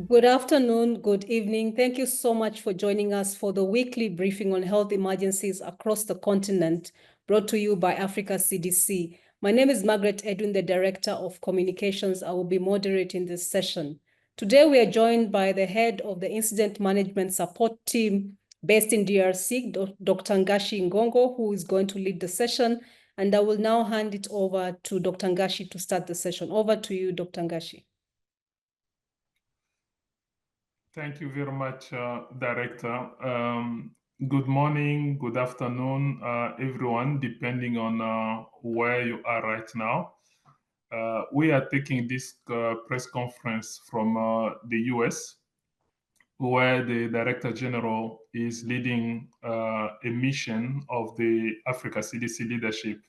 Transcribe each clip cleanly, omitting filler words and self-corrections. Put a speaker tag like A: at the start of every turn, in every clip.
A: Good afternoon, good evening. Thank you so much for joining us for the weekly briefing on health emergencies across the continent, brought to you by Africa CDC. My name is Margaret, Edwin, the Director of Communications. I will be moderating this session. Today, we are joined by the head of the Incident Management Support Team based in DRC, Dr. Ngashi Ngongo, who is going to lead the session. And I will now hand it over to Dr. Ngashi to start the session. Over to you, Dr. Ngashi.
B: Thank you very much, Director. Good morning, good afternoon, everyone, depending on where you are right now. We are taking this press conference from the US, where the Director General is leading a mission of the Africa CDC leadership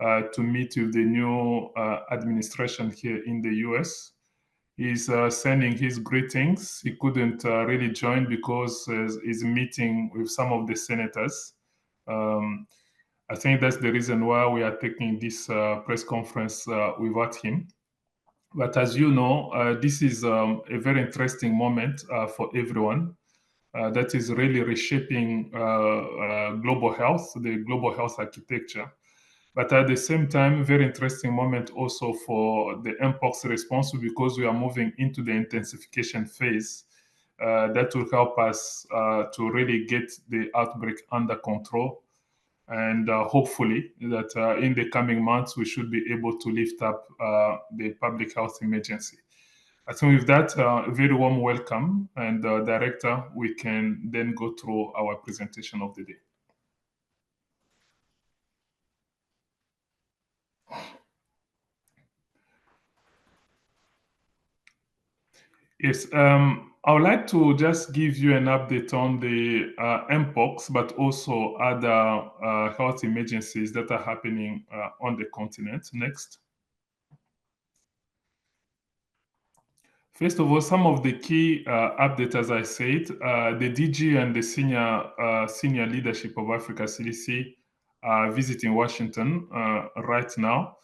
B: to meet with the new administration here in the US. He's sending his greetings. He couldn't really join because he's meeting with some of the senators. I think that's the reason why we are taking this press conference without him. But as you know, this is a very interesting moment for everyone. That is really reshaping global health, the global health architecture. But at the same time, very interesting moment also for the Mpox response because we are moving into the intensification phase. That will help us to really get the outbreak under control. And hopefully that in the coming months, we should be able to lift up the public health emergency. I think with that, very warm welcome. And Director, we can then go through our presentation of the day. Yes, I would like to just give you an update on the Mpox, but also other health emergencies that are happening on the continent. Next. First of all, some of the key updates, as I said, the DG and the senior leadership of Africa CDC are visiting Washington right now.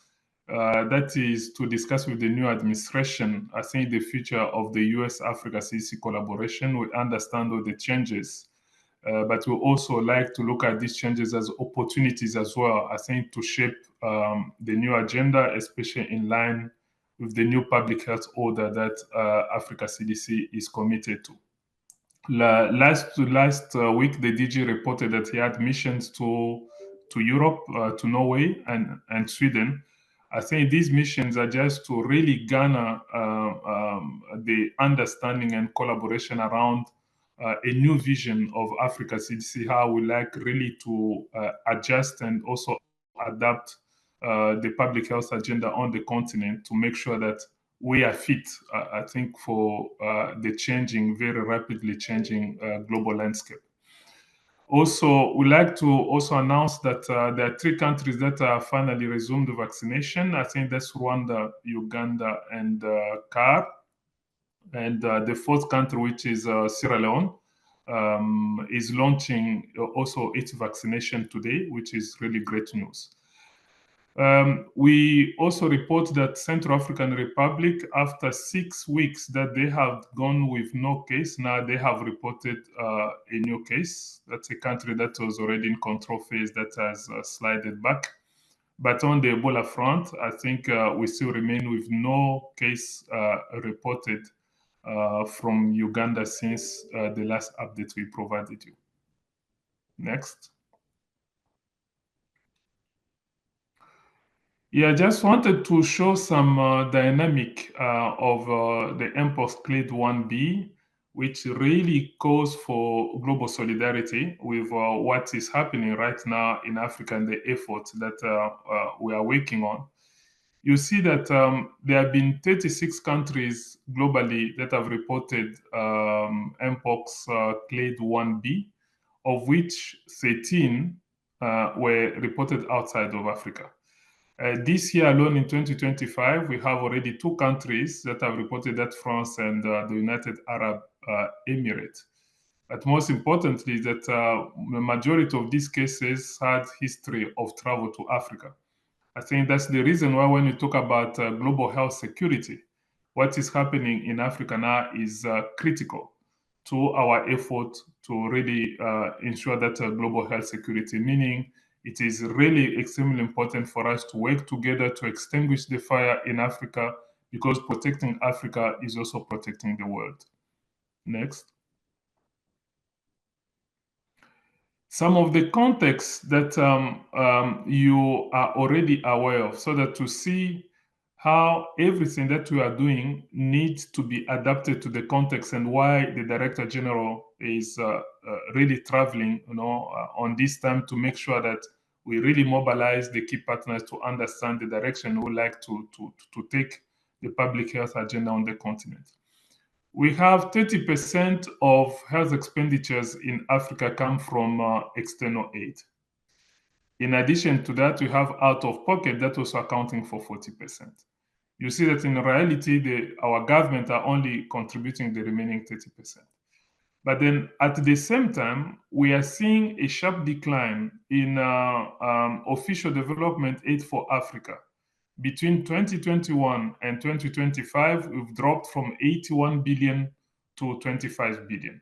B: That is to discuss with the new administration, I think, the future of the US-Africa CDC collaboration. We understand all the changes, but we also like to look at these changes as opportunities as well, I think, to shape the new agenda, especially in line with the new public health order that Africa CDC is committed to. Last week, the DG reported that he had missions to Europe, to Norway and Sweden. I think these missions are just to really garner the understanding and collaboration around a new vision of Africa CDC, how we like really to adjust and also adapt the public health agenda on the continent to make sure that we are fit, I think, for the very rapidly changing global landscape. Also, we like to also announce that there are 3 countries that are finally resumed the vaccination. I think that's Rwanda, Uganda, and CAR. And the 4th country, which is Sierra Leone, is launching also its vaccination today, which is really great news. We also report that Central African Republic, after 6 weeks that they have gone with no case, now they have reported a new case. That's a country that was already in control phase that has slided back. But on the Ebola front, I think we still remain with no case reported from Uganda since the last update we provided you. Next. Yeah, just wanted to show some dynamic of the Mpox Clade 1b, which really calls for global solidarity with what is happening right now in Africa and the efforts that we are working on. You see that there have been 36 countries globally that have reported Mpox Clade 1b, of which 13 were reported outside of Africa. This year alone, in 2025, we have already 2 countries that have reported that, France and the United Arab Emirates. But most importantly, that the majority of these cases had history of travel to Africa. I think that's the reason why when you talk about global health security, what is happening in Africa now is critical to our effort to really ensure that global health security, meaning it is really extremely important for us to work together to extinguish the fire in Africa, because protecting Africa is also protecting the world. Next. Some of the context that you are already aware of, so that to see how everything that we are doing needs to be adapted to the context, and why the Director General is really traveling, on this time to make sure that we really mobilize the key partners to understand the direction we would like to take the public health agenda on the continent. We have 30% of health expenditures in Africa come from external aid. In addition to that, we have out of pocket that also accounting for 40%. You see that in reality, our government are only contributing the remaining 30%. But then at the same time, we are seeing a sharp decline in official development aid for Africa. Between 2021 and 2025, we've dropped from 81 billion to 25 billion.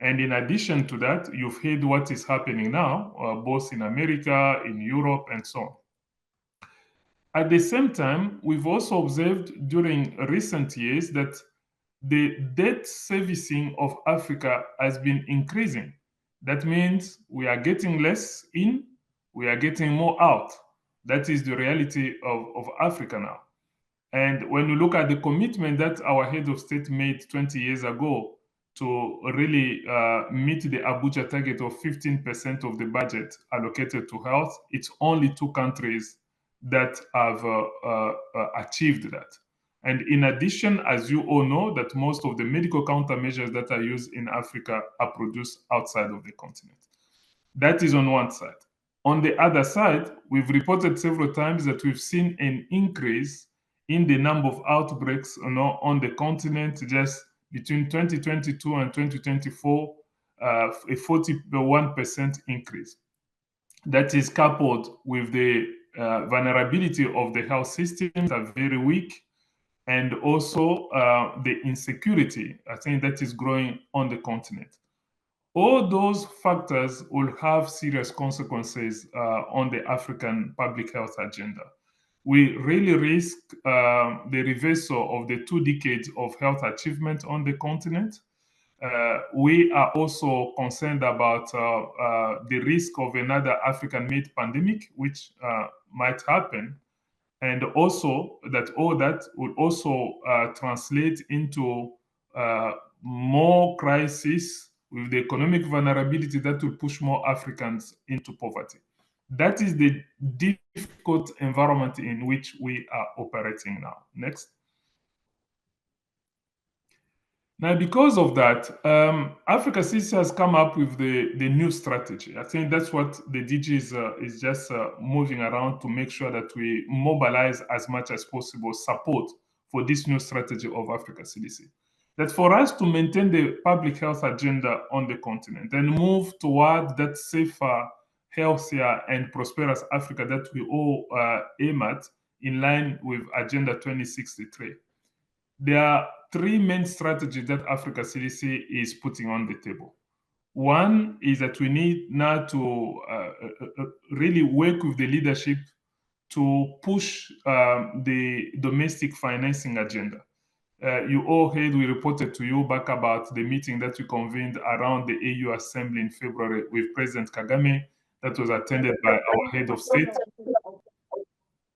B: And in addition to that, you've heard what is happening now, both in America, in Europe, and so on. At the same time, we've also observed during recent years that the debt servicing of Africa has been increasing. That means we are getting less in, we are getting more out. That is the reality of Africa now. And when you look at the commitment that our head of state made 20 years ago to really meet the Abuja target of 15% of the budget allocated to health, it's only 2 countries that have achieved that. And in addition, as you all know, that most of the medical countermeasures that are used in Africa are produced outside of the continent. That is on one side. On the other side, we've reported several times that we've seen an increase in the number of outbreaks on the continent. Just between 2022 and 2024, a 41% increase. That is coupled with the vulnerability of the health systems are very weak, and also the insecurity, I think, that is growing on the continent. All those factors will have serious consequences on the African public health agenda. We really risk the reversal of the 2 decades of health achievement on the continent. We are also concerned about the risk of another African-made pandemic, which might happen, and also that all that would also translate into more crisis with the economic vulnerability that will push more Africans into poverty. That is the difficult environment in which we are operating now. Next. Now, because of that, Africa CDC has come up with the new strategy. I think that's what the DG is just moving around to make sure that we mobilize as much as possible support for this new strategy of Africa CDC. That for us to maintain the public health agenda on the continent and move toward that safer, healthier, and prosperous Africa that we all aim at, in line with Agenda 2063. There are 3 main strategies that Africa CDC is putting on the table. One is that we need now to really work with the leadership to push the domestic financing agenda. You all heard, we reported to you back about the meeting that we convened around the AU Assembly in February with President Kagame, that was attended by our head of state.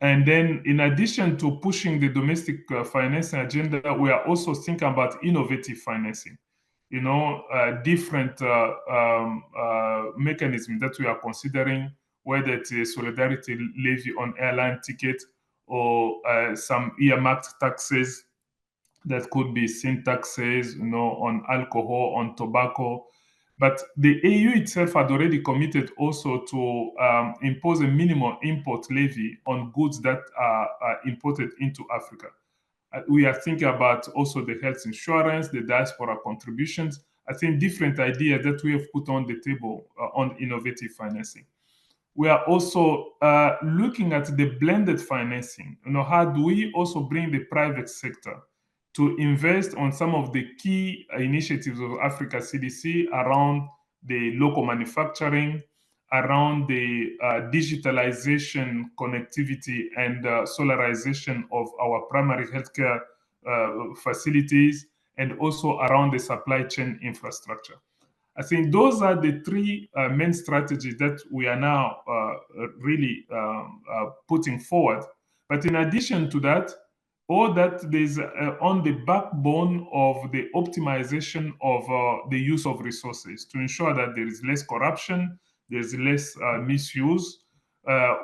B: And then, in addition to pushing the domestic financing agenda, we are also thinking about innovative financing. Different mechanisms that we are considering, whether it's a solidarity levy on airline tickets or some earmarked taxes that could be sin taxes, on alcohol, on tobacco. But the AU itself had already committed also to impose a minimum import levy on goods that are imported into Africa. We are thinking about also the health insurance, the diaspora contributions. I think different ideas that we have put on the table on innovative financing. We are also looking at the blended financing. How do we also bring the private sector to invest on some of the key initiatives of Africa CDC around the local manufacturing, around the digitalization, connectivity, and solarization of our primary healthcare facilities, and also around the supply chain infrastructure. I think those are the three main strategies that we are now really putting forward. But in addition to that, all that is on the backbone of the optimization of the use of resources to ensure that there is less corruption, there's less misuse.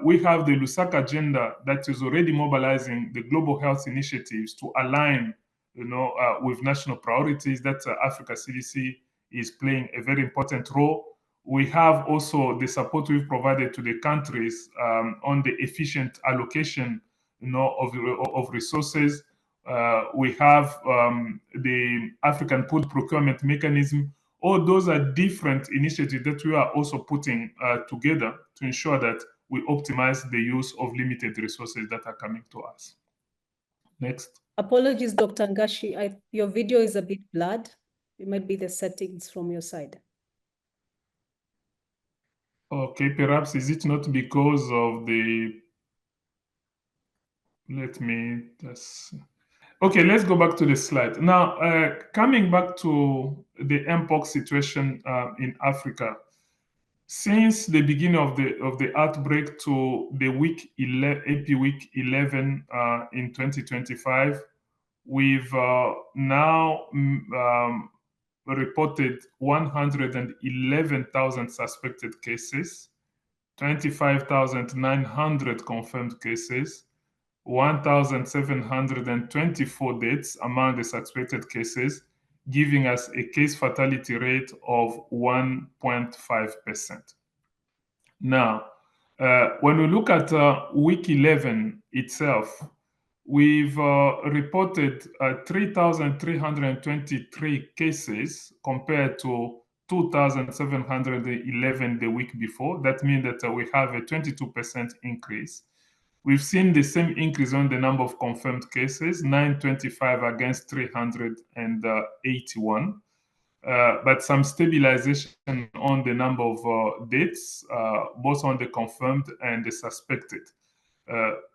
B: We have the Lusaka agenda that is already mobilizing the global health initiatives to align, with national priorities. That Africa CDC is playing a very important role. We have also the support we've provided to the countries on the efficient allocation, of resources. We have the African Food Procurement Mechanism. All those are different initiatives that we are also putting together to ensure that we optimize the use of limited resources that are coming to us. Next.
A: Apologies, Dr. Ngashi. Your video is a bit blurred. It might be the settings from your side.
B: Okay, perhaps is it not because of the... Let me just... Okay, let's go back to the slide. Now, coming back to the Mpox situation in Africa, since the beginning of the outbreak to the week 11 in 2025, we've now reported 111,000 suspected cases, 25,900 confirmed cases, 1,724 deaths among the suspected cases, giving us a case fatality rate of 1.5%. Now, when we look at week 11 itself, we've reported 3,323 cases compared to 2,711 the week before. That means that we have a 22% increase. We've seen the same increase on the number of confirmed cases, 925 against 381, but some stabilization on the number of deaths, both on the confirmed and the suspected.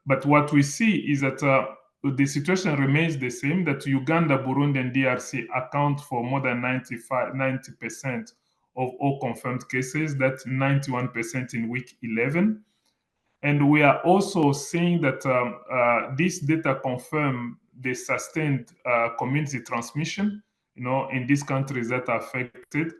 B: But what we see is that the situation remains the same, that Uganda, Burundi, and DRC account for more than 90% of all confirmed cases. That's 91% in week 11. And we are also seeing that this data confirm the sustained community transmission, in these countries that are affected.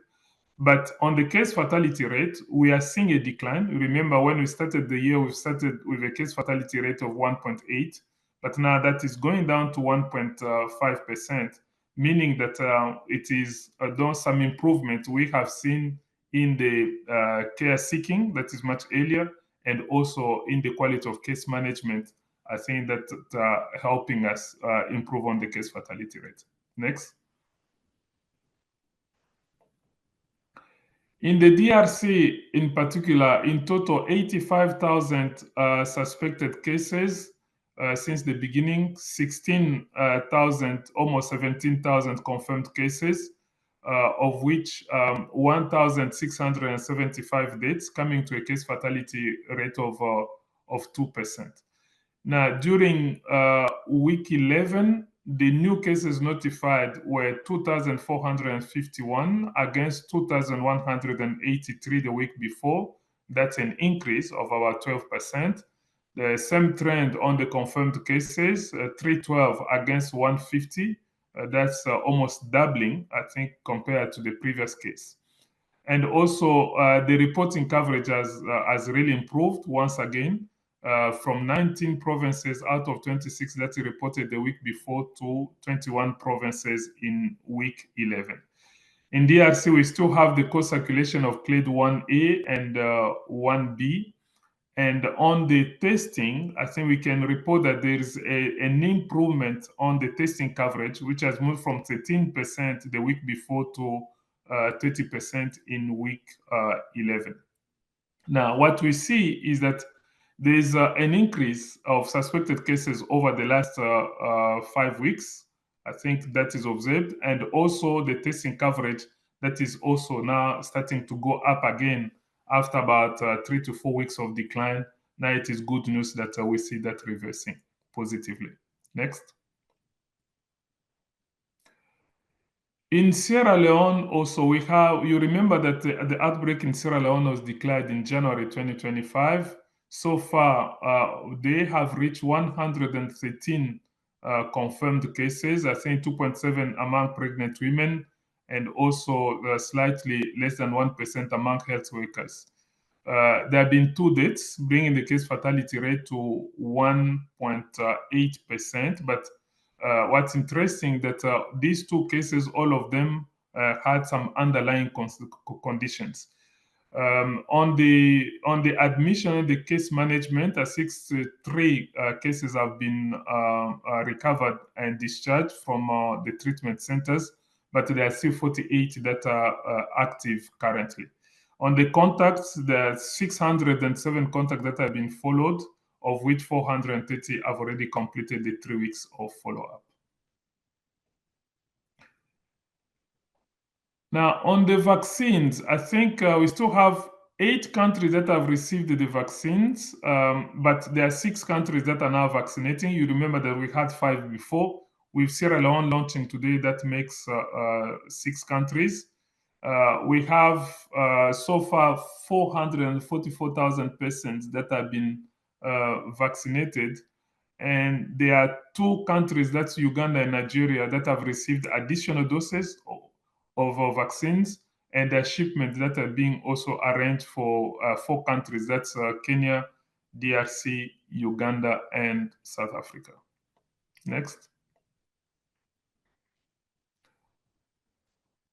B: But on the case fatality rate, we are seeing a decline. Remember, when we started the year, we started with a case fatality rate of 1.8, but now that is going down to 1.5%, meaning that it is done some improvement we have seen in the care seeking that is much earlier, and also in the quality of case management. I think that helping us improve on the case fatality rate. Next. In the DRC, in particular, in total, 85,000 suspected cases since the beginning, 16,000, almost 17,000 confirmed cases, of which 1,675 deaths, coming to a case fatality rate of 2%. Now, during week 11, the new cases notified were 2,451 against 2,183 the week before. That's an increase of about 12%. The same trend on the confirmed cases, 312 against 150. That's almost doubling, I think, compared to the previous case. And also, the reporting coverage has really improved once again. From 19 provinces out of 26 that he reported the week before to 21 provinces in week 11. In DRC, we still have the co-circulation of clade 1A and 1B. And on the testing, I think we can report that there is an improvement on the testing coverage, which has moved from 13% the week before to 30% in week 11. Now, what we see is that there's an increase of suspected cases over the last 5 weeks. I think that is observed, and also the testing coverage that is also now starting to go up again after about 3 to 4 weeks of decline. Now it is good news that we see that reversing positively. Next. In Sierra Leone, also, we have, you remember that the outbreak in Sierra Leone was declared in January 2025. So far, they have reached 113 confirmed cases, I think 2.7 among pregnant women, and also slightly less than 1% among health workers. There have been 2 deaths, bringing the case fatality rate to 1.8%. But what's interesting that these 2 cases, all of them had some underlying conditions. On the admission and the case management, 63 cases have been recovered and discharged from the treatment centers, but there are still 48 that are active currently. On the contacts, there are 607 contacts that have been followed, of which 430 have already completed the 3 weeks of follow-up. Now, on the vaccines, I think we still have 8 countries that have received the vaccines, but there are 6 countries that are now vaccinating. You remember that we had 5 before. With Sierra Leone launching today, that makes 6 countries. We have so far 444,000 persons that have been vaccinated. And there are 2 countries, that's Uganda and Nigeria, that have received additional doses of vaccines, and their shipments that are being also arranged for 4 countries. That's Kenya, DRC, Uganda, and South Africa. Next.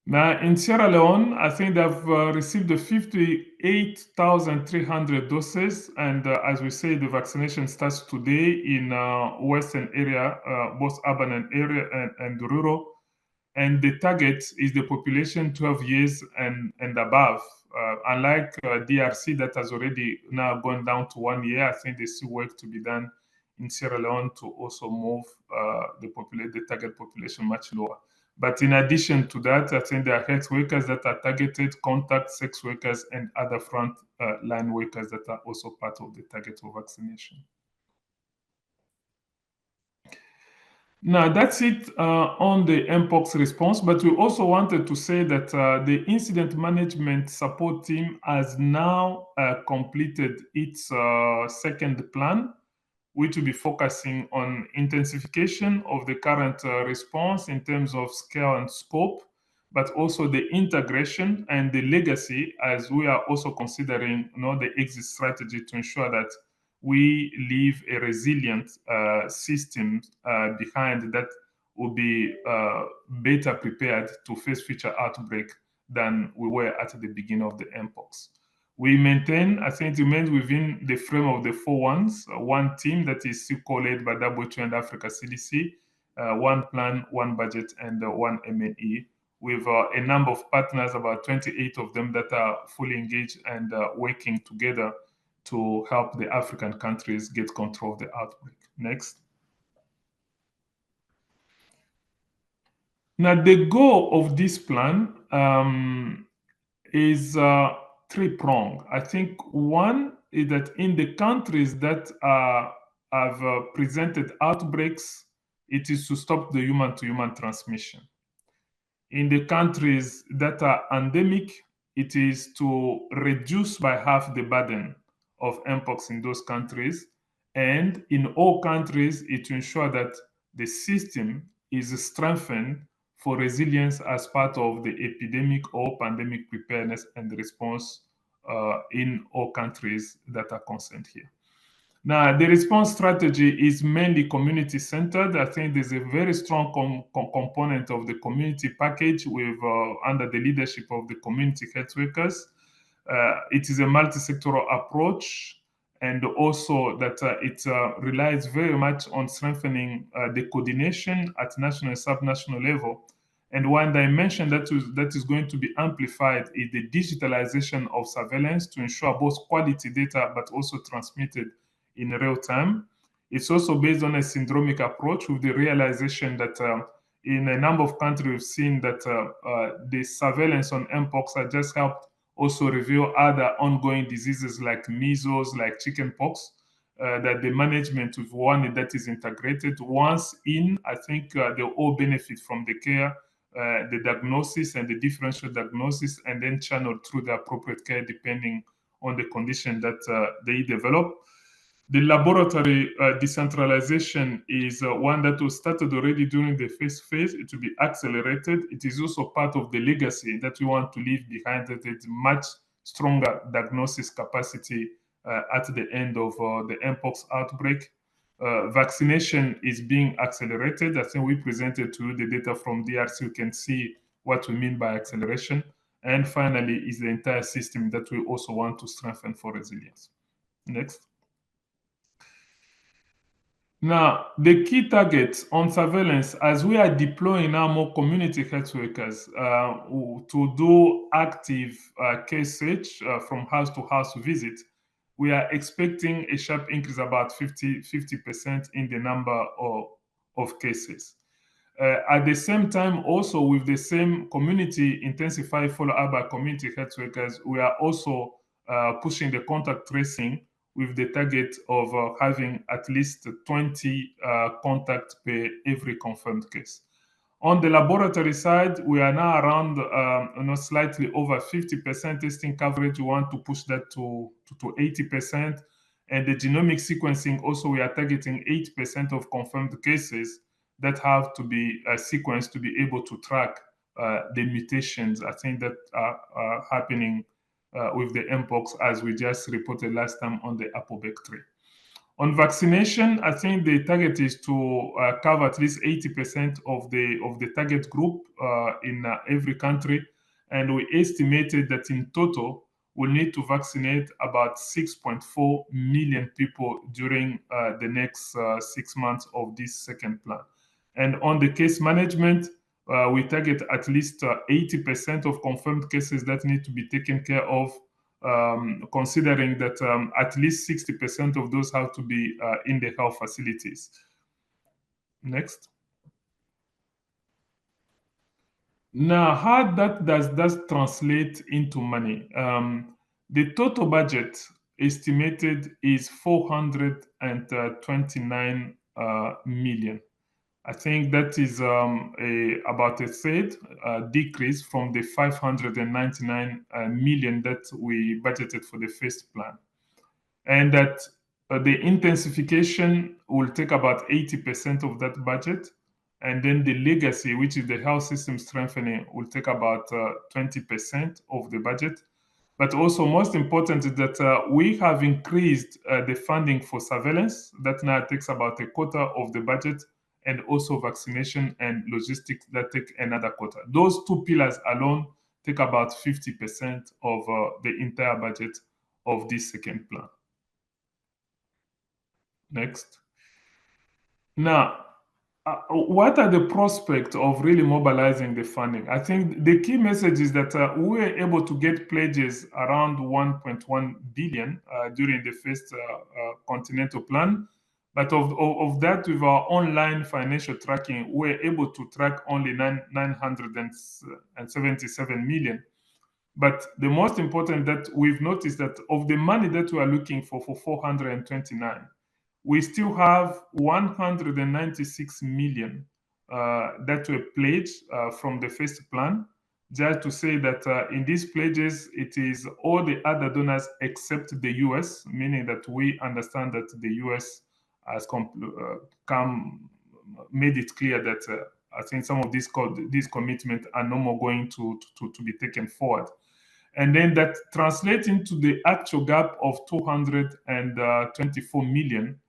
B: Now, in Sierra Leone, I think they've received 58,300 doses. And as we say, the vaccination starts today in western area, both urban and rural. And the target is the population 12 years and above. Unlike DRC that has already now gone down to 1 year, I think there's still work to be done in Sierra Leone to also move the target population much lower. But in addition to that, I think there are health workers that are targeted, contact sex workers, and other front line workers that are also part of the target of vaccination. Now, that's it on the Mpox response, but we also wanted to say that the incident management support team has now completed its second plan, which will be focusing on intensification of the current response in terms of scale and scope, but also the integration and the legacy, as we are also considering the exit strategy to ensure that we leave a resilient system behind that will be better prepared to face future outbreak than we were at the beginning of the Mpox. We maintain, I think it remains within the frame of the 4 ones, 1 team that is still co-led by WHO and Africa CDC, 1 plan, 1 budget, and 1 MNE, with a number of partners, about 28 of them that are fully engaged and working together to help the African countries get control of the outbreak. Next. Now, the goal of this plan is 3-pronged. I think 1 is that in the countries that have presented outbreaks, it is to stop the human-to-human transmission. In the countries that are endemic, it is to reduce by half the burden of Mpox in those countries. And in all countries, it to ensure that the system is strengthened for resilience as part of the epidemic or pandemic preparedness and response in all countries that are concerned here. Now, the response strategy is mainly community-centered. I think there's a very strong component of the community package with under the leadership of the community health workers. It is a multi-sectoral approach, and also that it relies very much on strengthening the coordination at national and sub-national level. And 1 dimension that is going to be amplified is the digitalization of surveillance to ensure both quality data but also transmitted in real time. It's also based on a syndromic approach with the realization that in a number of countries, we've seen that the surveillance on Mpox has just helped also reveal other ongoing diseases like measles, like chickenpox, that the management with one that is integrated. Once in, I think they all benefit from the care, the diagnosis and the differential diagnosis, and then channeled through the appropriate care depending on the condition that they develop. The laboratory decentralization is one that was started already during the first phase. It will be accelerated. It is also part of the legacy that we want to leave behind, that it's much stronger diagnosis capacity at the end of the Mpox outbreak. Vaccination is being accelerated. I think we presented to you the data from DRC. You can see what we mean by acceleration. And finally, is the entire system that we also want to strengthen for resilience. Next. Now, the key targets on surveillance, as we are deploying now more community health workers to do active case search from house to house visit, we are expecting a sharp increase, about 50% in the number of cases. At the same time, also with the same community intensified follow-up by community health workers, we are also pushing the contact tracing with the target of having at least 20 contacts per every confirmed case. On the laboratory side, we are now around slightly over 50% testing coverage. We want to push that to 80%. And the genomic sequencing, also we are targeting 8% of confirmed cases that have to be sequenced to be able to track the mutations, I think, that are happening with the Mpox, as we just reported last time on the apobactria. On vaccination, I think the target is to cover at least 80% of the target group in every country, and we estimated that in total we'll need to vaccinate about 6.4 million people during the next 6 months of this second plan. And on the case management, we target at least 80% of confirmed cases that need to be taken care of, considering that at least 60% of those have to be in the health facilities. Next. Now, how does that translate into money? The total budget estimated is 429 million. I think that is about a third decrease from the 599 million that we budgeted for the first plan. And that the intensification will take about 80% of that budget. And then the legacy, which is the health system strengthening, will take about 20% of the budget. But also most important is that we have increased the funding for surveillance. That now takes about a quarter of the budget, and also vaccination and logistics that take another quarter. Those two pillars alone take about 50% of the entire budget of this second plan. Next. Now, what are the prospects of really mobilizing the funding? I think the key message is that we were able to get pledges around 1.1 billion during the first continental plan. But of that, with our online financial tracking, we're able to track only 977 million. But the most important that we've noticed that of the money that we are looking for 429, we still have 196 million that were pledged from the first plan. Just to say that in these pledges, it is all the other donors except the US, meaning that we understand that the US has made it clear that I think some of these commitments are no more going to be taken forward. And then that translates into the actual gap of 224 million,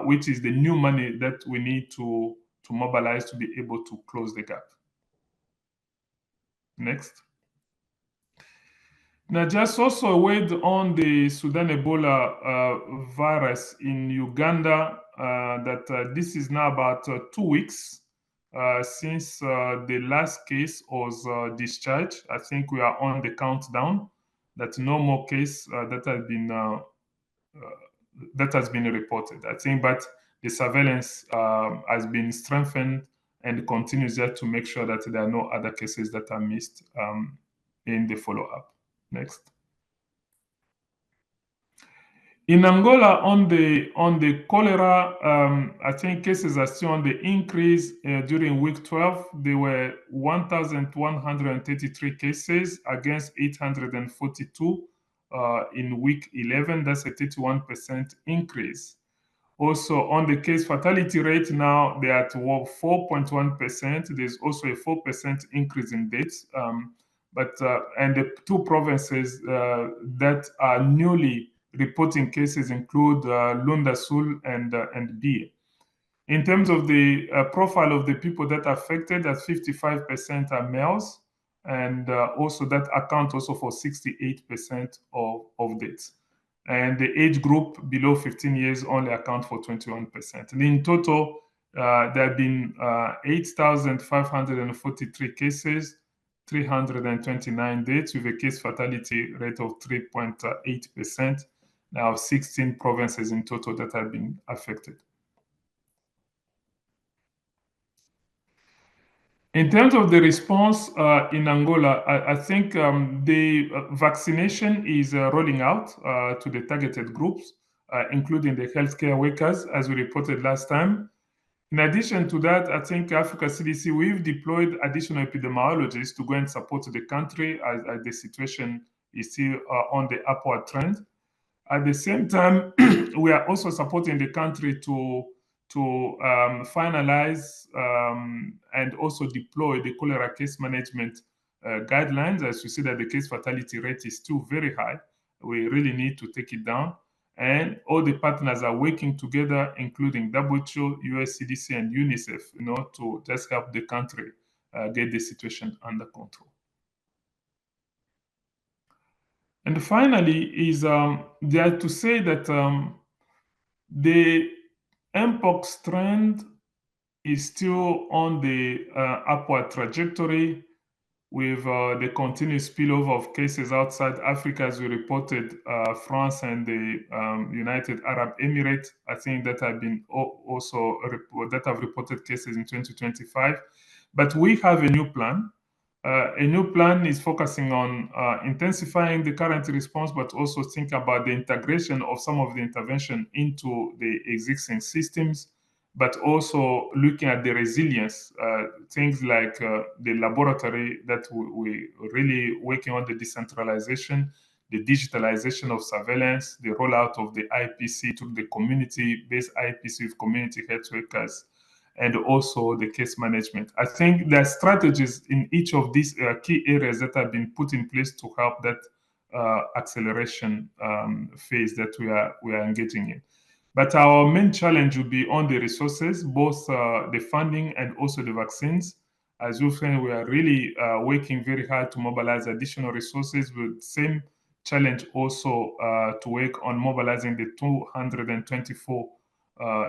B: which is the new money that we need to mobilize to be able to close the gap. Next. Now, just also a word on the Sudan Ebola virus in Uganda, that this is now about 2 weeks since the last case was discharged. I think we are on the countdown that no more case that has been reported. I think, but the surveillance has been strengthened, and continues just to make sure that there are no other cases that are missed in the follow-up. Next. In Angola, on the cholera, I think cases are still on the increase. During week 12, there were 1,133 cases against 842 in week 11. That's a 31% increase. Also, on the case fatality rate now, they are at 4.1%. There's also a 4% increase in deaths. And the two provinces that are newly reporting cases include Lunda Sul and Bié. In terms of the profile of the people that are affected, that 55% are males, and also that account also for 68% of deaths. And the age group below 15 years only account for 21%. And in total, there have been 8,543 cases, 329 deaths, with a case fatality rate of 3.8%. Now, 16 provinces in total that have been affected. In terms of the response in Angola, I think the vaccination is rolling out to the targeted groups, including the healthcare workers, as we reported last time. In addition to that, I think Africa CDC, we've deployed additional epidemiologists to go and support the country as the situation is still on the upward trend. At the same time, we are also supporting the country to finalize and also deploy the cholera case management guidelines. As you see that the case fatality rate is still very high, we really need to take it down. And all the partners are working together, including WHO, US CDC, and UNICEF, to just help the country get the situation under control. And finally, is there to say that the Mpox trend is still on the upward trajectory, with the continuous spillover of cases outside Africa, as we reported, France and the United Arab Emirates, I think that have been also that have reported cases in 2025. But we have a new plan. A new plan is focusing on intensifying the current response, but also think about the integration of some of the intervention into the existing systems, but also looking at the resilience, things like the laboratory that we really working on, the decentralization, the digitalization of surveillance, the rollout of the IPC to the community-based IPC with community health workers, and also the case management. I think there are strategies in each of these key areas that have been put in place to help that acceleration phase that we are engaging in. But our main challenge will be on the resources, both the funding and also the vaccines. As you find, we are really working very hard to mobilize additional resources, with the same challenge also to work on mobilizing the $224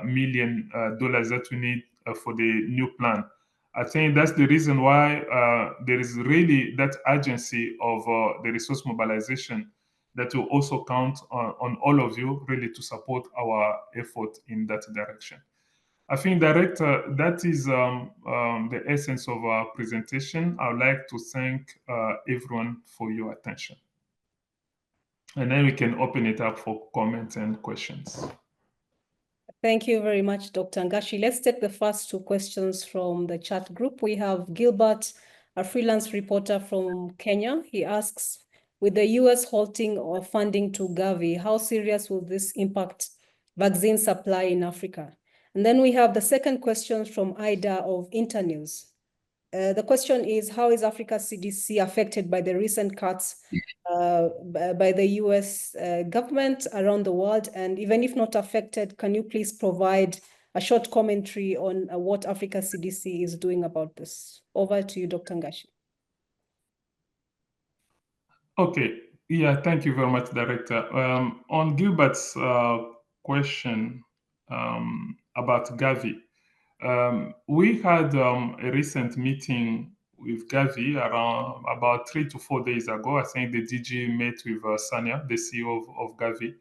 B: million that we need for the new plan. I think that's the reason why there is really that urgency of the resource mobilization that will also count on all of you really to support our effort in that direction. I think, Director, that is the essence of our presentation. I would like to thank everyone for your attention. And then we can open it up for comments and questions.
A: Thank you very much, Dr. Ngashi. Let's take the first two questions from the chat group. We have Gilbert, a freelance reporter from Kenya. He asks, with the US halting or funding to Gavi, how serious will this impact vaccine supply in Africa? And then we have the second question from Ida of Internews. The question is, how is Africa CDC affected by the recent cuts by the US government around the world? And even if not affected, can you please provide a short commentary on what Africa CDC is doing about this? Over to you, Dr. Ngashi.
B: Okay. Yeah, thank you very much, Director. On Gilbert's question about Gavi, we had a recent meeting with Gavi around about 3 to 4 days ago. I think the DG met with Sanya, the CEO of Gavi,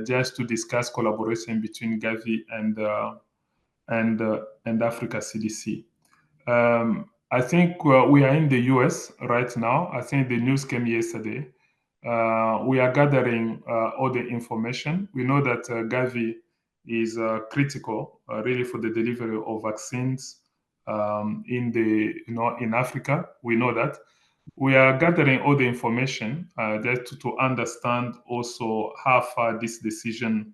B: just to discuss collaboration between Gavi and Africa CDC. I think we are in the US right now. I think the news came yesterday. We are gathering all the information. We know that Gavi is critical, really, for the delivery of vaccines in Africa. We know that. We are gathering all the information just to understand also how far this decision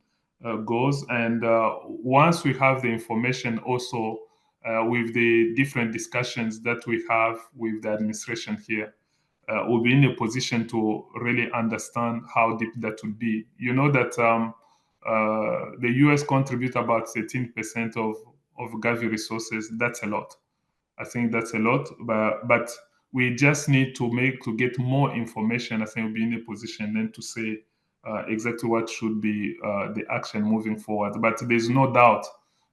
B: goes. And once we have the information, also with the different discussions that we have with the administration here, we'll be in a position to really understand how deep that would be. You know that the US contribute about 13% of Gavi resources. That's a lot. I think that's a lot, but we just need to get more information. I think we'll be in a position then to say exactly what should be the action moving forward. But there's no doubt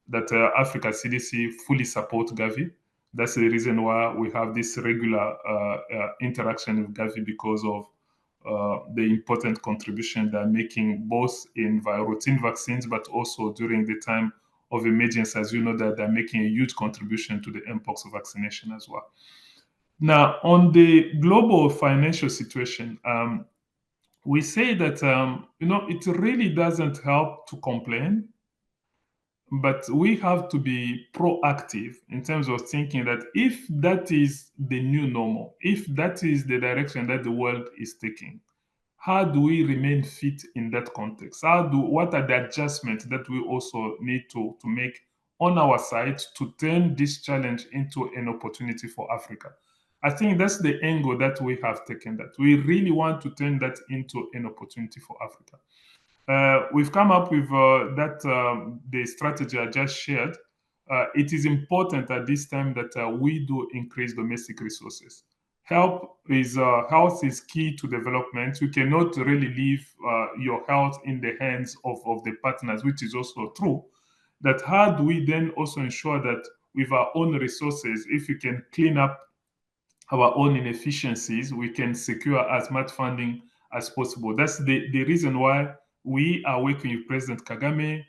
B: that Africa CDC fully support Gavi. That's the reason why we have this regular interaction with Gavi, because of the important contribution they're making both in routine vaccines, but also during the time of emergency. As you know, that they're making a huge contribution to the Mpox vaccination as well. Now, on the global financial situation, we say that it really doesn't help to complain, but we have to be proactive in terms of thinking that if that is the new normal, if that is the direction that the world is taking, how do we remain fit in that context? What are the adjustments that we also need to make on our side to turn this challenge into an opportunity for Africa? I think that's the angle that we have taken, that we really want to turn that into an opportunity for Africa. We've come up with the strategy I just shared. It is important at this time that we do increase domestic resources. Health is key to development. You cannot really leave your health in the hands of the partners, which is also true. That how do we then also ensure that with our own resources, if we can clean up our own inefficiencies, we can secure as much funding as possible. That's the reason why we are working with President Kagame,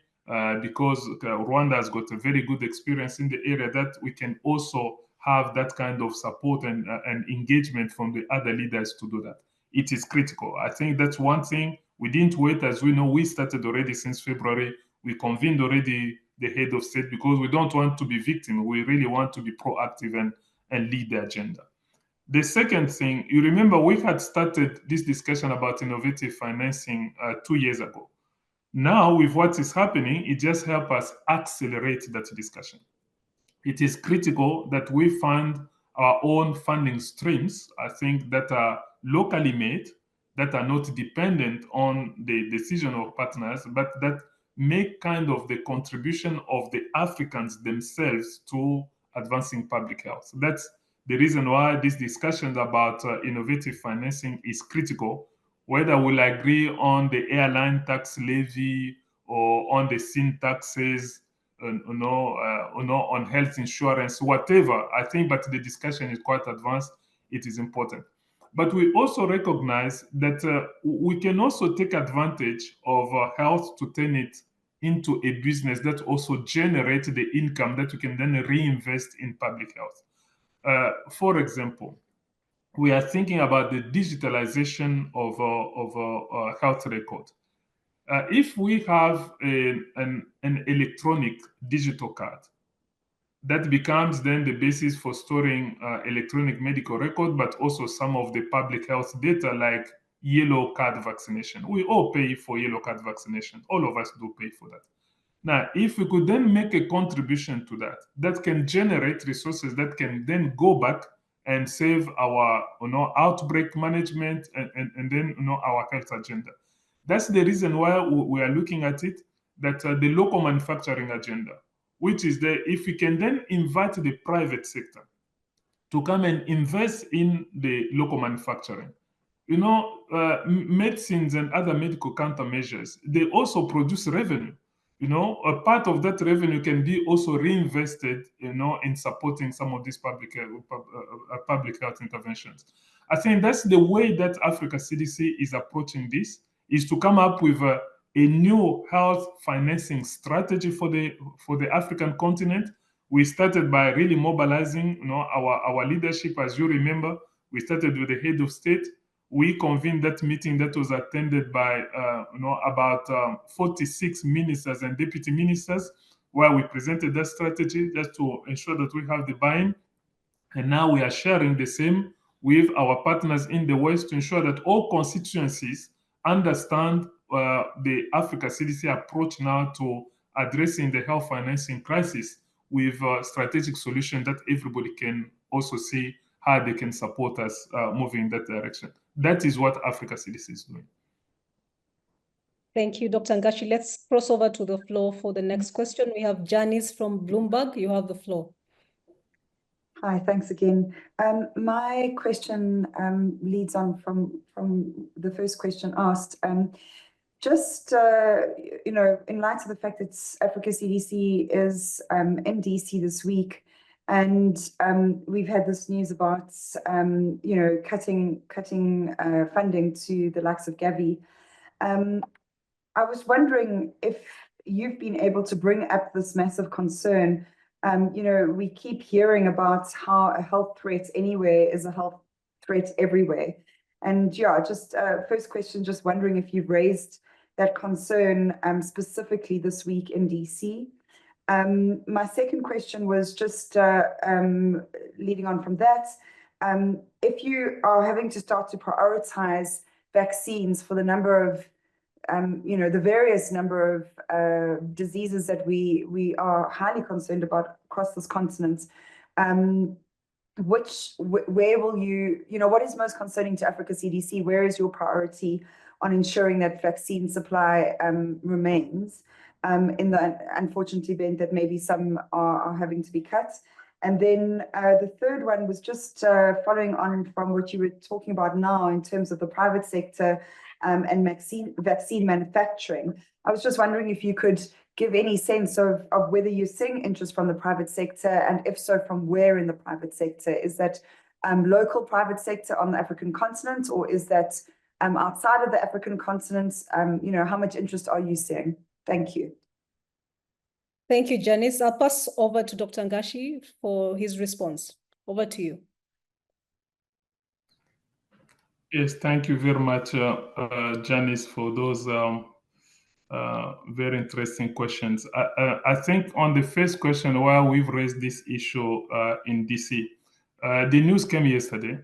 B: because Rwanda has got a very good experience in the area, that we can also have that kind of support and engagement from the other leaders to do that. It is critical. I think that's one thing. We didn't wait. As we know, we started already since February. We convened already the head of state, because we don't want to be victim. We really want to be proactive and lead the agenda. The second thing, you remember we had started this discussion about innovative financing 2 years ago. Now, with what is happening, it just helps us accelerate that discussion. It is critical that we find our own funding streams, I think, that are locally made, that are not dependent on the decision of partners, but that make kind of the contribution of the Africans themselves to advancing public health. That's the reason why this discussion about innovative financing is critical. Whether we'll agree on the airline tax levy or on the sin taxes, on health insurance, whatever, I think, but the discussion is quite advanced. It is important. But we also recognize that we can also take advantage of health to turn it into a business that also generates the income that we can then reinvest in public health. For example, we are thinking about the digitalization of health record. If we have an electronic digital card, that becomes then the basis for storing electronic medical record, but also some of the public health data like yellow card vaccination. We all pay for yellow card vaccination. All of us do pay for that. Now, if we could then make a contribution to that, that can generate resources that can then go back and save our outbreak management and then our health agenda. That's the reason why we are looking at it, that the local manufacturing agenda, which is that if we can then invite the private sector to come and invest in the local manufacturing. Medicines and other medical countermeasures, they also produce revenue. A part of that revenue can be also reinvested, in supporting some of these public health interventions. I think that's the way that Africa CDC is approaching this, is to come up with a new health financing strategy for the African continent, We started by really mobilizing, our leadership. As you remember, we started with the head of state. We convened that meeting that was attended by, about 46 ministers and deputy ministers, where we presented that strategy just to ensure that we have the buy-in. And now we are sharing the same with our partners in the West to ensure that all constituencies understand the Africa CDC approach now to addressing the health financing crisis with a strategic solution that everybody can also see how they can support us moving in that direction. That is what Africa CDC is doing.
A: Thank you, Dr. Ngashi. Let's cross over to the floor for the next question. We have Janice from Bloomberg. You have the floor.
C: Hi, thanks again. My question leads on from the first question asked. Just, in light of the fact that Africa CDC is in DC this week, and we've had this news about, cutting funding to the likes of Gavi. I was wondering if you've been able to bring up this massive concern. We keep hearing about how a health threat anywhere is a health threat everywhere. And yeah, just first question, just wondering if you've raised that concern specifically this week in DC. My second question was just leading on from that. If you are having to start to prioritize vaccines for the number of the various number of diseases that we are highly concerned about across this continent, where will you, what is most concerning to Africa CDC? Where is your priority on ensuring that vaccine supply remains in the unfortunate event that maybe some are having to be cut? And then the third one was just following on from what you were talking about now in terms of the private sector and vaccine manufacturing. I was just wondering if you could give any sense of whether you're seeing interest from the private sector, and if so, from where in the private sector? Is that local private sector on the African continent, or is that outside of the African continent? How much interest are you seeing? Thank you.
A: Thank you, Janice. I'll pass over to Dr. Ngashi for his response. Over to you.
B: Yes, thank you very much, Janice, for those very interesting questions. I think on the first question, why we've raised this issue in DC, the news came yesterday,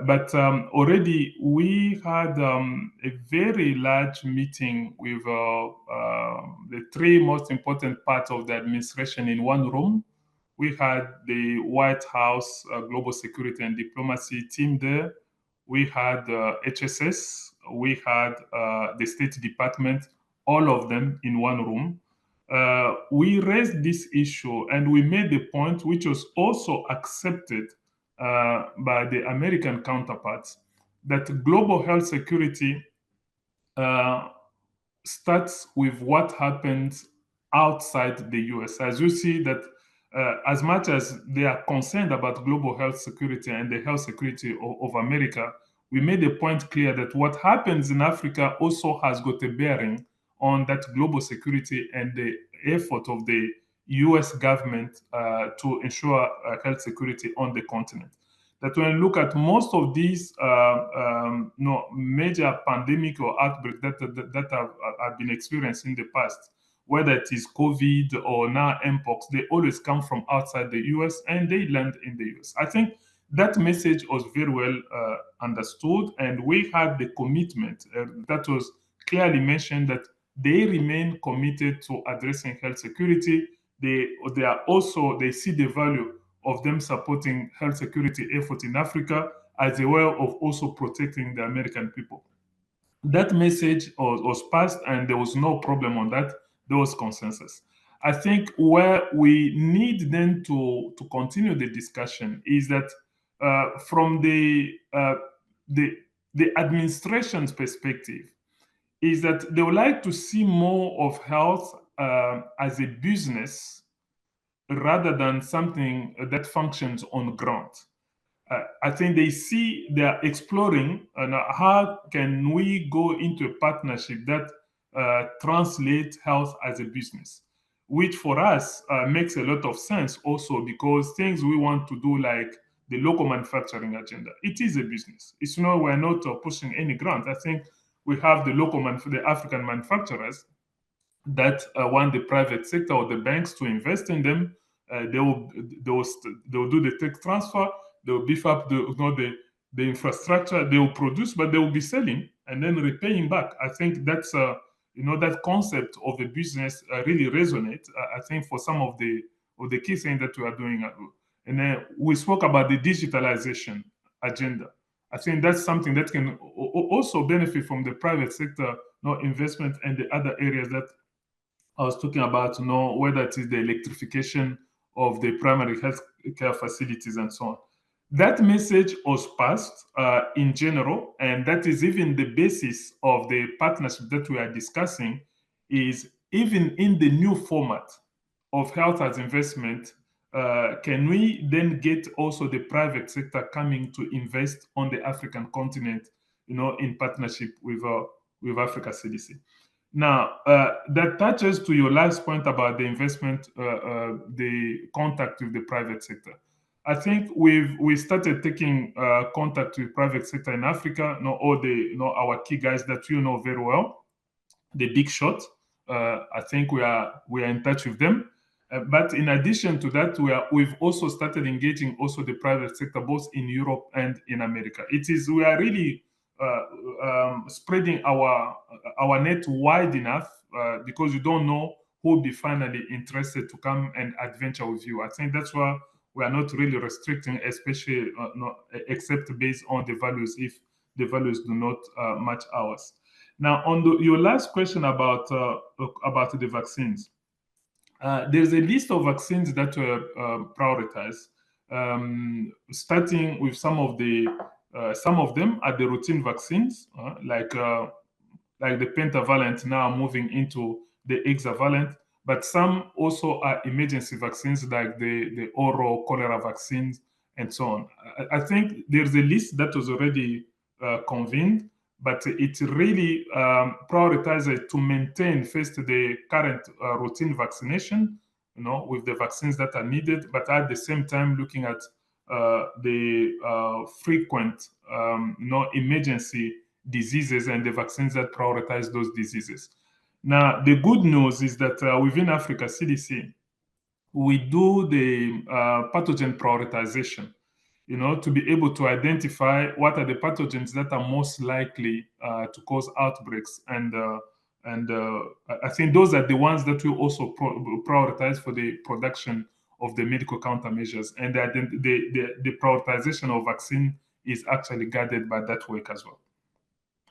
B: but already we had a very large meeting with the three most important parts of the administration in one room. We had the White House Global Security and Diplomacy team there. We had HSS, we had the State Department, all of them in one room. We raised this issue and we made the point, which was also accepted by the American counterparts, that global health security starts with what happens outside the US. As you see that as much as they are concerned about global health security and the health security of America, we made a point clear that what happens in Africa also has got a bearing on that global security and the effort of the US government to ensure health security on the continent. That when you look at most of these major pandemic or outbreak that have been experienced in the past, whether it is COVID or now Mpox, they always come from outside the US and they land in the US. I think that message was very well understood, and we had the commitment that was clearly mentioned that they remain committed to addressing health security. They see the value of them supporting health security efforts in Africa as a way of also protecting the American people. That message was passed and there was no problem on that. There was consensus. I think where we need then to continue the discussion is that from the administration's perspective, is that they would like to see more of health as a business rather than something that functions on ground. I think they are exploring how can we go into a partnership that translates health as a business. which for us makes a lot of sense also, because things we want to do, like the local manufacturing agenda, it is a business. It's not, we're not pushing any grant. I think we have the African manufacturers that want the private sector or the banks to invest in them. They will do the tech transfer. They will beef up the infrastructure. They will produce, but they will be selling and then repaying back. I think that's that concept of a business really resonates. I think for some of the key things that we are doing, and then we spoke about the digitalization agenda. I think that's something that can also benefit from the private sector, investment, and the other areas that I was talking about, whether it is the electrification of the primary health care facilities and so on. That message was passed in general, and that is even the basis of the partnership that we are discussing, is even in the new format of health as investment, can we then get also the private sector coming to invest on the African continent, in partnership with Africa CDC. Now, that touches to your last point about the investment, the contact with the private sector. I think we started taking contact with private sector in Africa. All our key guys that you know very well, the big shots. I think we are in touch with them. But in addition to that, we've also started engaging also the private sector, both in Europe and in America. We are really spreading our net wide enough, because you don't know who will be finally interested to come and adventure with you. I think that's why we are not really restricting, especially except based on the values, if the values do not match ours. Now, on your last question about the vaccines, there's a list of vaccines that were prioritized, starting with some of them are the routine vaccines, like the pentavalent, now moving into the hexavalent. But some also are emergency vaccines, like the oral cholera vaccines and so on. I think there's a list that was already convened, but it really prioritizes to maintain first the current routine vaccination, with the vaccines that are needed, but at the same time looking at the frequent, emergency diseases and the vaccines that prioritize those diseases. Now, the good news is that within Africa CDC, we do the pathogen prioritization, to be able to identify what are the pathogens that are most likely to cause outbreaks. And I think those are the ones that we also prioritize for the production of the medical countermeasures. And the prioritization of vaccine is actually guided by that work as well.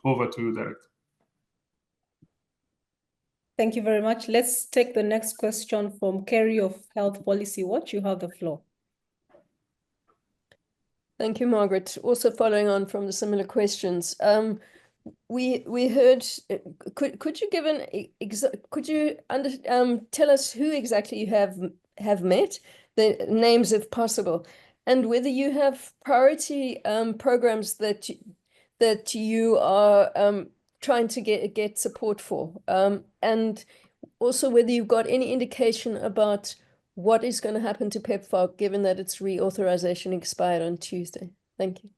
B: Over to you, Director.
A: Thank you very much. Let's take the next question from Kerry of Health Policy Watch. You have the floor.
D: Thank you, Margaret. Also following on from the similar questions, we heard. Could you tell us who exactly you have met, the names if possible, and whether you have priority programs that you are trying to get support for, and also whether you've got any indication about what is going to happen to PEPFAR, given that its reauthorization expired on Tuesday. Thank you.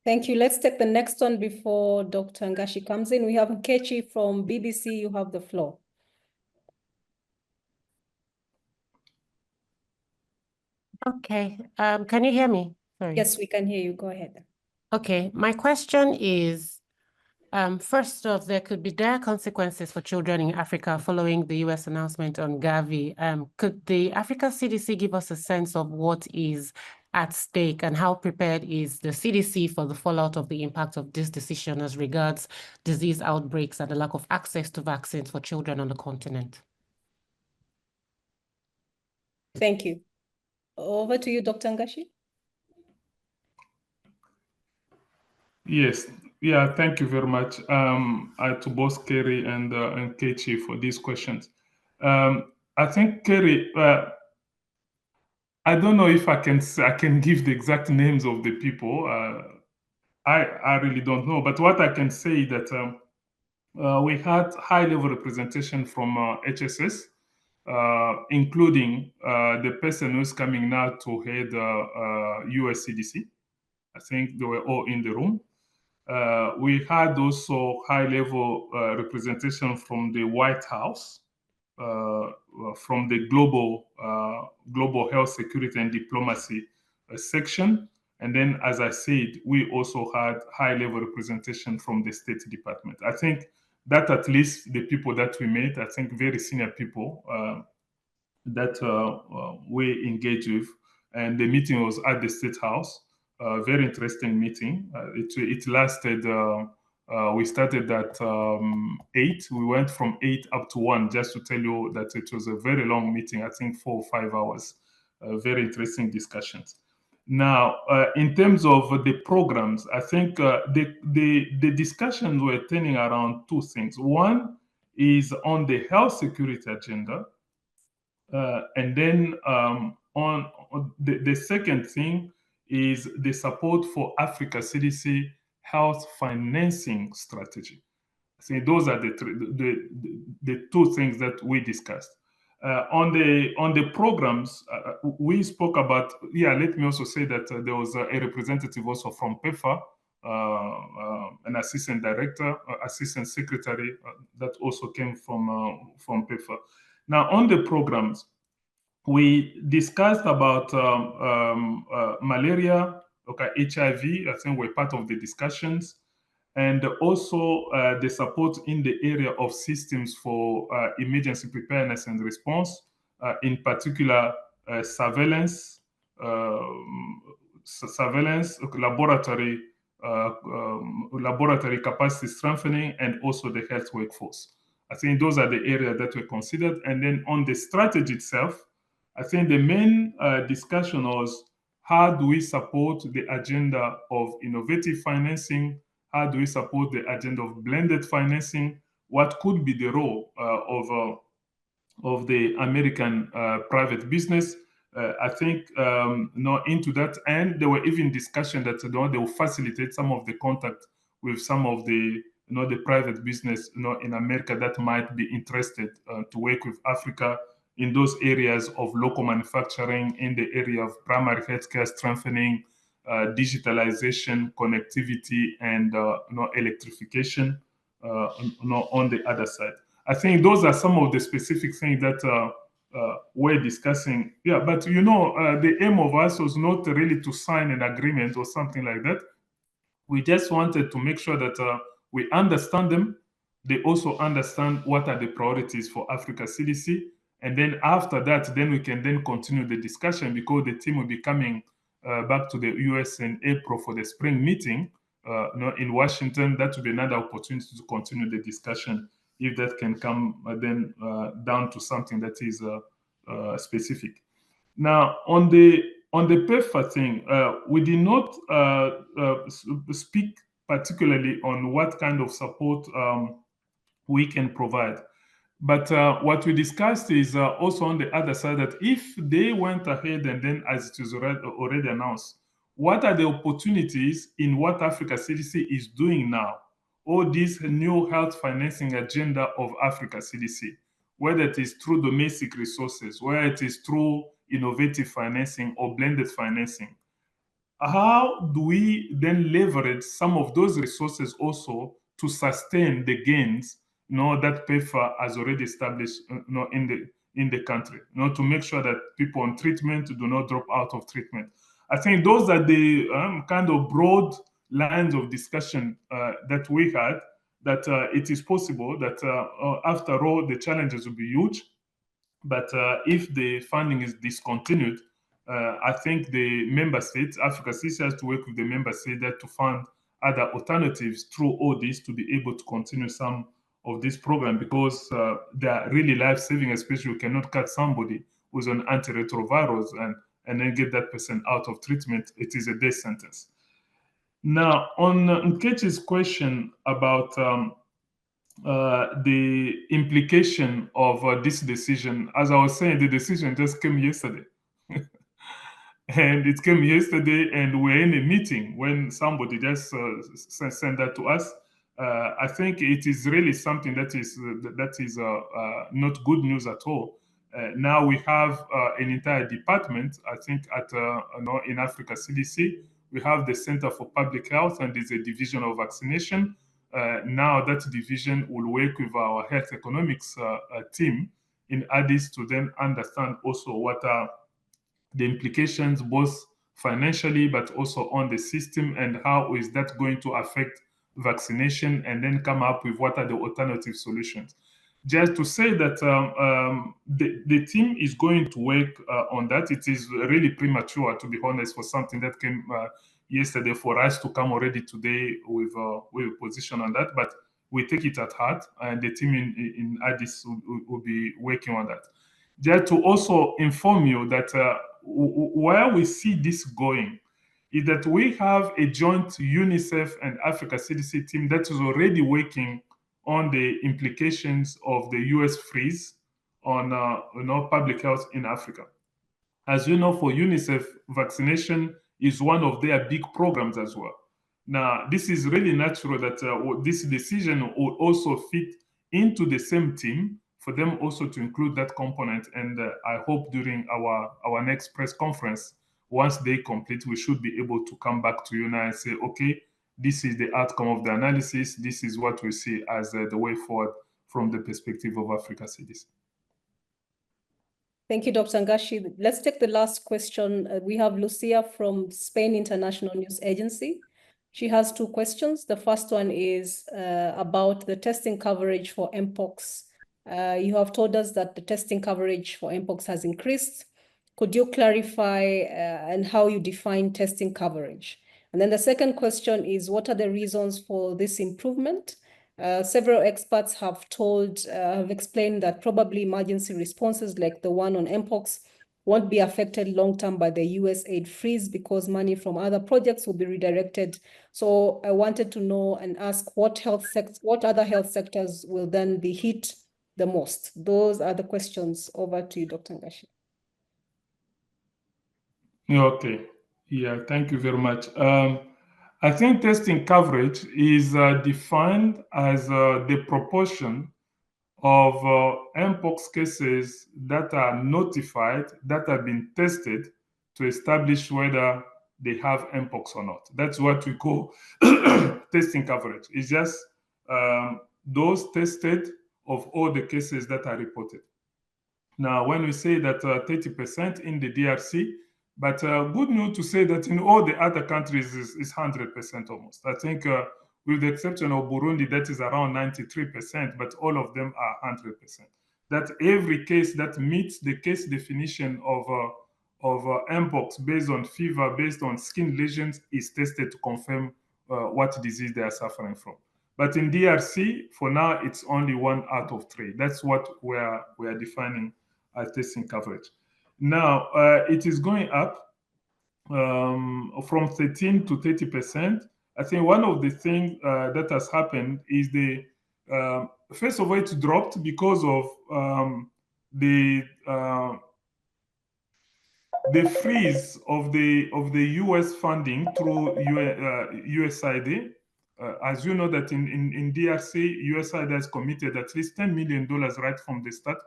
A: Thank you. Let's take the next one before Dr. Ngashi comes in. We have Nkechi from BBC. You have the floor.
E: Okay. Can you hear me? Sorry.
A: Yes, we can hear you. Go ahead.
E: Okay. My question is, first off, there could be dire consequences for children in Africa following the US announcement on Gavi. Could the Africa CDC give us a sense of what is at stake and how prepared is the CDC for the fallout of the impact of this decision as regards disease outbreaks and the lack of access to vaccines for children on the continent?
A: Thank you. Over to you, Dr. Ngashi.
B: Yes. Yeah, thank you very much to both Kerry and Kechi for these questions. I think, Kerry, I don't know if I can give the exact names of the people. I really don't know. But what I can say is that we had high-level representation from HSS, including the person who's coming now to head US CDC. I think they were all in the room. We had also high-level representation from the White House, from the global health security and diplomacy section. And then, as I said, we also had high-level representation from the State Department. I think that at least the people that we met, I think very senior people that we engaged with. And the meeting was at the State House. Very interesting meeting. It lasted, we started at 8. We went from 8 up to 1, just to tell you that it was a very long meeting, I think 4 or 5 hours. Very interesting discussions. Now, in terms of the programs, I think the discussions were turning around 2 things. One is on the health security agenda. And then on the second thing is the support for Africa CDC health financing strategy. I think those are the 2 things that we discussed. On the programs, we spoke about, let me also say that there was a representative also from PEFA, an assistant director, assistant secretary that also came from PEFA. Now, on the programs, we discussed about malaria, HIV, I think we're part of the discussions, and also the support in the area of systems for emergency preparedness and response, in particular surveillance, laboratory capacity strengthening, and also the health workforce. I think those are the areas that were considered. And then on the strategy itself, I think the main discussion was how do we support the agenda of innovative financing? How do we support the agenda of blended financing? What could be the role of the American private business? I think into that, and there were even discussion that they will facilitate some of the contact with some of the the private business in America that might be interested to work with Africa in those areas of local manufacturing, in the area of primary healthcare strengthening, digitalization, connectivity, and electrification on the other side. I think those are some of the specific things that we're discussing. Yeah, but the aim of us was not really to sign an agreement or something like that. We just wanted to make sure that we understand them. They also understand what are the priorities for Africa CDC. And then after that, then we can then continue the discussion, because the team will be coming back to the US in April for the spring meeting in Washington. That will be another opportunity to continue the discussion, if that can come then down to something that is specific. Now, on the PEFA thing, we did not speak particularly on what kind of support we can provide. But what we discussed is also on the other side, that if they went ahead and then, as it is already announced, what are the opportunities in what Africa CDC is doing now, or this new health financing agenda of Africa CDC, whether it is through domestic resources, whether it is through innovative financing or blended financing. How do we then leverage some of those resources also to sustain the gains that PEFA has already established in the country, to make sure that people on treatment do not drop out of treatment? I think those are the kind of broad lines of discussion that we had, that it is possible that after all, the challenges will be huge. But if the funding is discontinued, I think the member states, Africa CDC has to work with the member states there to fund other alternatives through all this to be able to continue some of this program, because they are really life-saving. Especially, you cannot cut somebody who's on antiretrovirals and then get that person out of treatment. It is a death sentence. Now, on Nkechi's question about the implication of this decision, as I was saying, the decision just came yesterday. And it came yesterday, and we're in a meeting when somebody just sent that to us. I think it is really something that is not good news at all. Now we have an entire department, I think, at in Africa CDC. We have the Center for Public Health, and there's a division of vaccination. Now that division will work with our health economics team in Addis to then understand also what are the implications, both financially but also on the system, and how is that going to affect vaccination, and then come up with what are the alternative solutions. Just to say that the team is going to work on that. It is really premature, to be honest, for something that came yesterday, for us to come already today with a position on that. But we take it at heart, and the team in Addis will be working on that. Just to also inform you that where we see this going is that we have a joint UNICEF and Africa CDC team that is already working on the implications of the US freeze on public health in Africa. As you know, for UNICEF, vaccination is one of their big programs as well. Now, this is really natural that this decision will also fit into the same team for them also to include that component. And I hope during our next press conference, once they complete, we should be able to come back to you now and say, okay, this is the outcome of the analysis. This is what we see as the way forward from the perspective of Africa CDC.
A: Thank you, Dr. Ngashi. Let's take the last question. We have Lucia from Spain International News Agency. She has two questions. The first one is about the testing coverage for Mpox. You have told us that the testing coverage for Mpox has increased. Could you clarify and how you define testing coverage? And then the second question is, what are the reasons for this improvement? Several experts have explained that probably emergency responses like the one on Mpox won't be affected long-term by the US aid freeze because money from other projects will be redirected. So I wanted to know and ask what other health sectors will then be hit the most? Those are the questions. Over to you, Dr. Ngashi.
B: Okay. Yeah, thank you very much. I think testing coverage is defined as the proportion of Mpox cases that are notified, that have been tested to establish whether they have Mpox or not. That's what we call testing coverage. It's just those tested of all the cases that are reported. Now, when we say that 30% in the DRC, but good news to say that in all the other countries is 100% almost. I think with the exception of Burundi, that is around 93%, but all of them are 100%. That every case that meets the case definition of Mpox based on fever, based on skin lesions, is tested to confirm what disease they are suffering from. But in DRC, for now, it's only 1 out of 3. That's what we are defining as testing coverage. Now, it is going up from 13 to 30%. I think one of the things that has happened is first of all, it dropped because of the freeze of the US funding through USAID. As you know, that in DRC, USAID has committed at least $10 million right from the start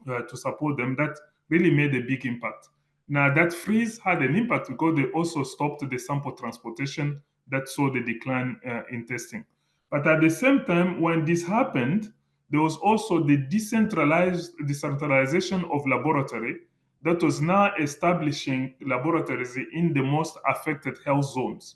B: to support them. That really made a big impact. Now, that freeze had an impact because they also stopped the sample transportation that saw the decline in testing. But at the same time, when this happened, there was also the decentralization of laboratory that was now establishing laboratories in the most affected health zones.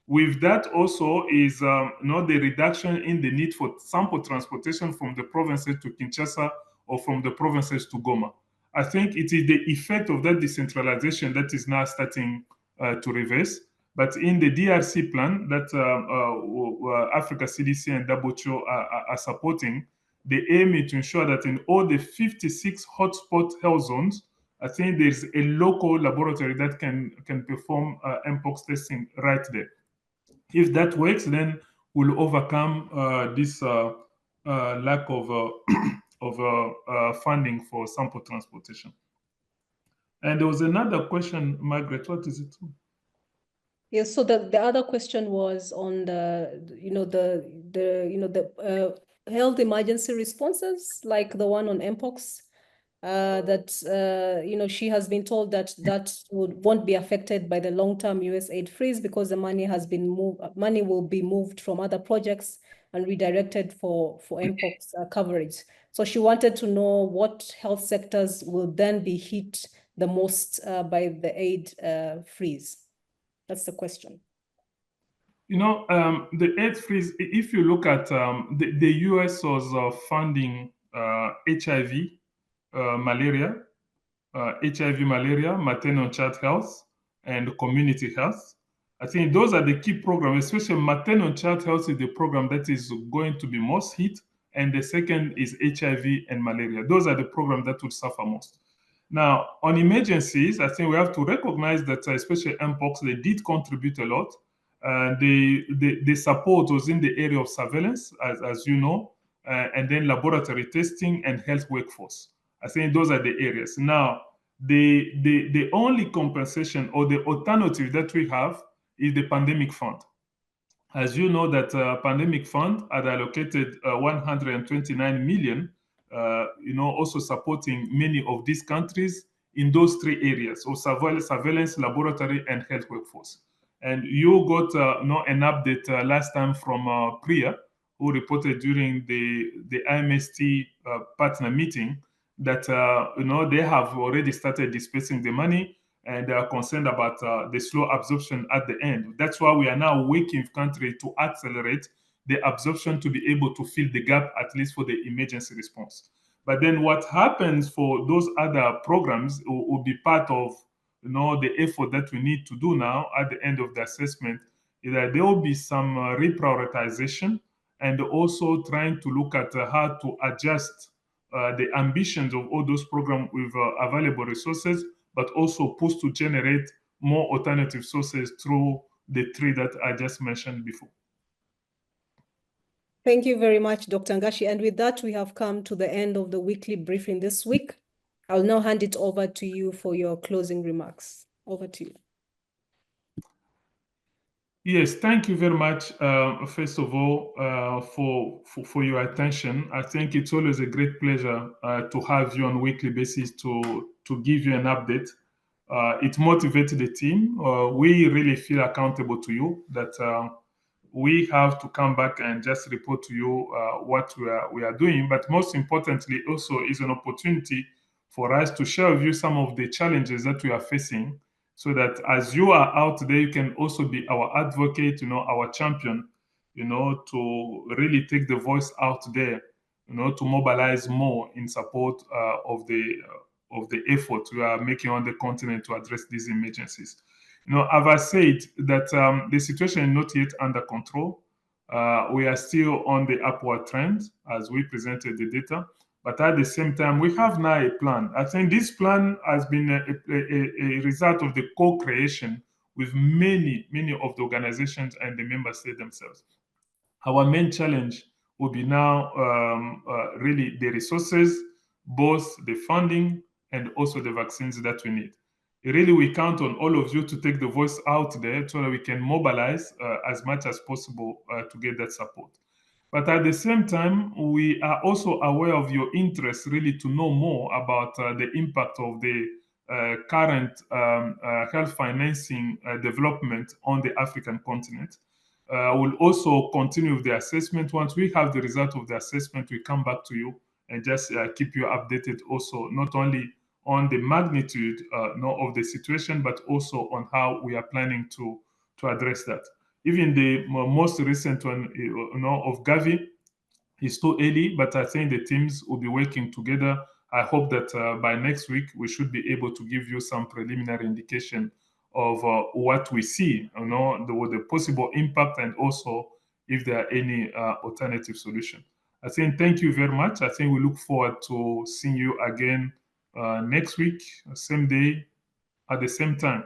B: With that also is the reduction in the need for sample transportation from the provinces to Kinshasa or from the provinces to Goma. I think it is the effect of that decentralization that is now starting to reverse. But in the DRC plan that Africa CDC and WHO are supporting, the aim is to ensure that in all the 56 hotspot health zones, I think there's a local laboratory that can perform Mpox testing right there. If that works, then we'll overcome this lack of funding for sample transportation. And there was another question, Margaret. What is it?
A: Yes. So the other question was on the health emergency responses, like the one on Mpox. that she has been told that won't be affected by the long-term US aid freeze because the money will be moved from other projects and redirected for Mpox coverage. So she wanted to know what health sectors will then be hit the most by the aid freeze. That's the question.
B: The aid freeze, if you look at the US was funding HIV, malaria, maternal and child health, and community health. I think those are the key programs, especially maternal and child health is the program that is going to be most hit. And the second is HIV and malaria. Those are the programs that will suffer most. Now, on emergencies, I think we have to recognize that, especially Mpox, they did contribute a lot. The support was in the area of surveillance, as you know, and then laboratory testing and health workforce. I think those are the areas. Now, the only compensation or the alternative that we have is the pandemic fund. As you know, that pandemic fund had allocated 129 million, also supporting many of these countries in those three areas, so surveillance, laboratory, and health workforce. And you got an update last time from Priya, who reported during the IMST partner meeting that they have already started dispersing the money, and they are concerned about the slow absorption at the end. That's why we are now working with countries to accelerate the absorption to be able to fill the gap, at least for the emergency response. But then what happens for those other programs will be part of the effort that we need to do now at the end of the assessment, is that there will be some reprioritization and also trying to look at how to adjust the ambitions of all those programs with available resources, but also push to generate more alternative sources through the three that I just mentioned before.
A: Thank you very much, Dr. Ngashi. And with that, we have come to the end of the weekly briefing this week. I'll now hand it over to you for your closing remarks. Over to you.
B: Yes, thank you very much, first of all, for your attention. I think it's always a great pleasure to have you on a weekly basis to give you an update. It motivated the team. We really feel accountable to you, that we have to come back and just report to you what we are doing. But most importantly, also is an opportunity for us to share with you some of the challenges that we are facing, so that as you are out there, you can also be our advocate, our champion, to really take the voice out there, to mobilize more in support of the effort we are making on the continent to address these emergencies. As I said, that the situation is not yet under control. We are still on the upward trend as we presented the data. But at the same time, we have now a plan. I think this plan has been a result of the co-creation with many of the organizations and the member states themselves. Our main challenge will be now really the resources, both the funding and also the vaccines that we need. Really, we count on all of you to take the voice out there so that we can mobilize as much as possible to get that support. But at the same time, we are also aware of your interest really to know more about the impact of the current health financing development on the African continent. We'll also continue with the assessment. Once we have the result of the assessment, we come back to you and just keep you updated also, not only on the magnitude of the situation, but also on how we are planning to address that. Even the most recent one, of Gavi, is too early, but I think the teams will be working together. I hope that by next week we should be able to give you some preliminary indication of what we see, the possible impact, and also if there are any alternative solution. I think thank you very much. I think we look forward to seeing you again next week, same day, at the same time.